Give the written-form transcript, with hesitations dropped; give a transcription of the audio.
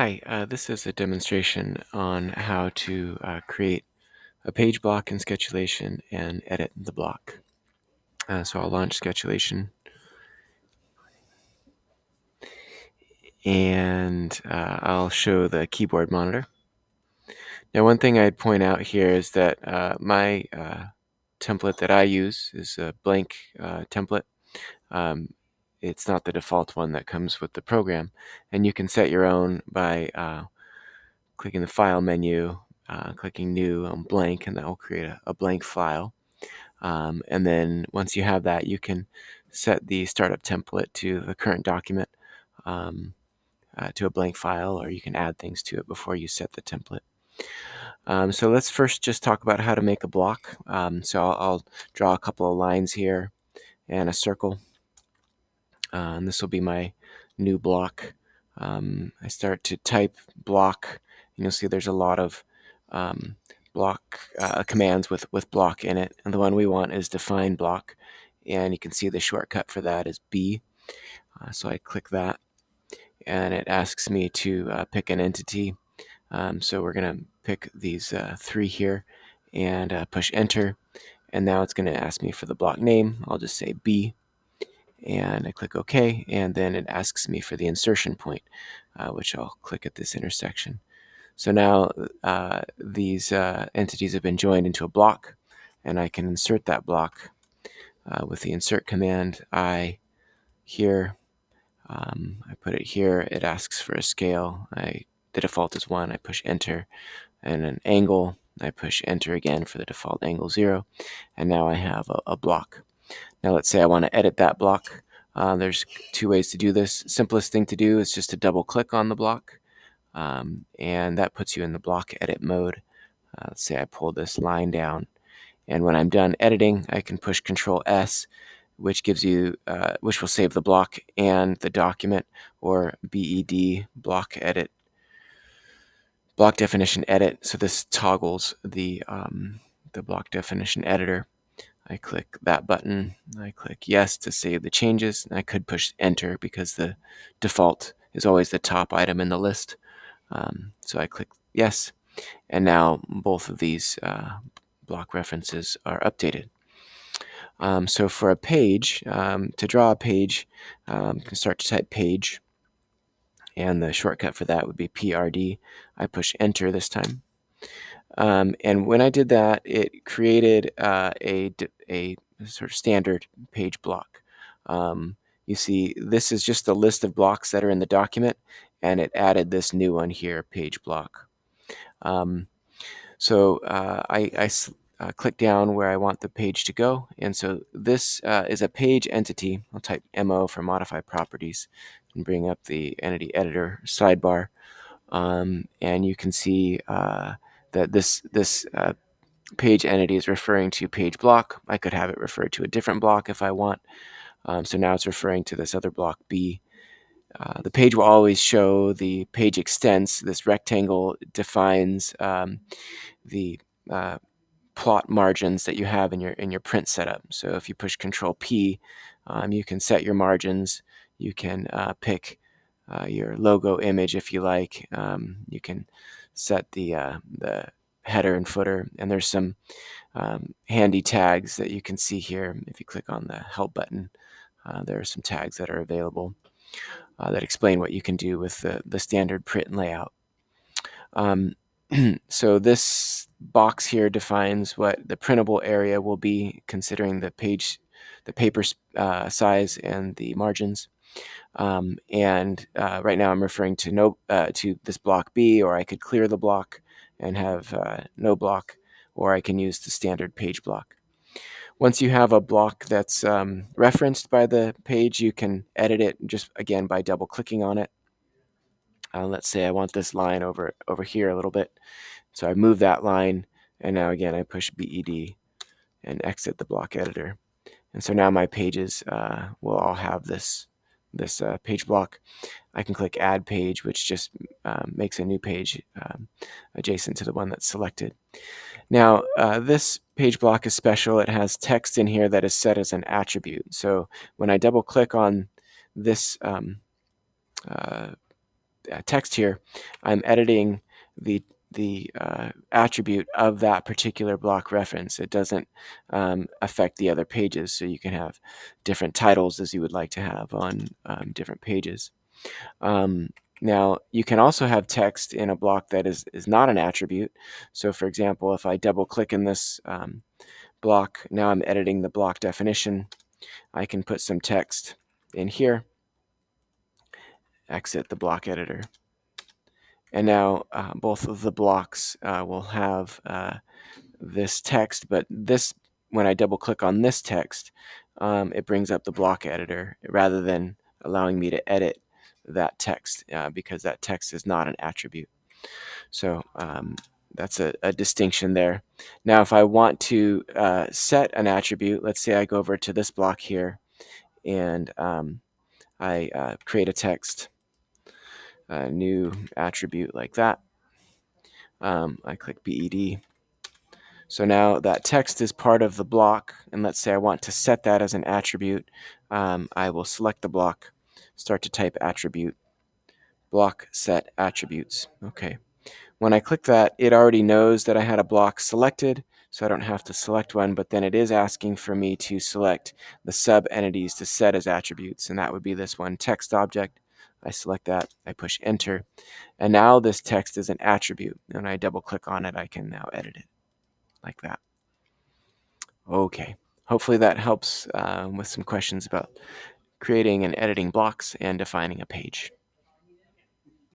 Hi, this is a demonstration on how to create a page block in Sketchulation and edit the block. So I'll launch Sketchulation and I'll show the keyboard monitor. Now, one thing I'd point out here is that my template that I use is a blank template. Um, it's not the default one that comes with the program, and you can set your own by clicking the File menu, clicking New on Blank, and that will create a blank file. And then once you have that, you can set the startup template to the current document, um, to a blank file, or you can add things to it before you set the template. So let's first just talk about how to make a block. So I'll draw a couple of lines here and a circle. And this will be my new block. I start to type block, and you'll see there's a lot of block commands with block in it, and the one we want is define block, and you can see the shortcut for that is B. So I click that, and it asks me to pick an entity. So we're going to pick these three here and push enter, and now it's going to ask me for the block name. I'll just say B, and I click OK, and then it asks me for the insertion point, which I'll click at this intersection. So now these entities have been joined into a block, and I can insert that block with the insert command. I put it here. It asks for a scale. The default is 1. I push enter, and an angle. I push enter again for the default angle 0, and now I have a block. Now let's say I want to edit that block. There's two ways to do this. Simplest thing to do is just to double click on the block, and that puts you in the block edit mode. Let's say I pull this line down, and when I'm done editing, I can push Control S, which will save the block and the document, or BED, block definition edit. So this toggles the block definition editor. I click that button. I click yes to save the changes. I could push enter because the default is always the top item in the list. So I click yes, and now both of these block references are updated. So for a page, to draw a page, you can start to type page, and the shortcut for that would be PRD. I push enter this time. And when I did that, it created a sort of standard page block. You see, this is just a list of blocks that are in the document, and it added this new one here, page block. So I click down where I want the page to go, and so this is a page entity. I'll type MO for modify properties and bring up the entity editor sidebar, and you can see that this page entity is referring to page block. I could have it refer to a different block if I want. So now it's referring to this other block B. The page will always show the page extents. This rectangle defines the plot margins that you have in your print setup. So if you push Control P, you can set your margins. You can pick your logo image if you like. You can set the header and footer, and there's some handy tags that you can see here. If you click on the help button, there are some tags that are available that explain what you can do with the standard print layout. So this box here defines what the printable area will be, considering the paper size and the margins. And right now I'm referring to to this block B, or I could clear the block and have no block, or I can use the standard page block. Once you have a block that's referenced by the page, you can edit it just again by double clicking on it. Let's say I want this line over here a little bit, so I move that line, and now again I push BED and exit the block editor, and so now my pages will all have this page block. I can click Add Page, which just makes a new page adjacent to the one that's selected. Now, this page block is special. It has text in here that is set as an attribute. So when I double click on this text here, I'm editing the attribute of that particular block reference. It doesn't affect the other pages, so you can have different titles as you would like to have on different pages. Um, Now, you can also have text in a block that is not an attribute. So for example, if I double click in this block, now I'm editing the block definition. I can put some text in here, exit the block editor. And now both of the blocks will have this text, but this, when I double click on this text, it brings up the block editor rather than allowing me to edit that text because that text is not an attribute. So that's a distinction there. Now, if I want to set an attribute, let's say I go over to this block here and I create a text, a new attribute like that. I click BED. So now that text is part of the block, and let's say I want to set that as an attribute. I will select the block, start to type attribute, block set attributes. Okay. When I click that, it already knows that I had a block selected, so I don't have to select one, but then it is asking for me to select the sub-entities to set as attributes, and that would be this one, text object. I select that, I push enter, and now this text is an attribute. And when I double click on it, I can now edit it like that. Okay, hopefully that helps with some questions about creating and editing blocks and defining a page.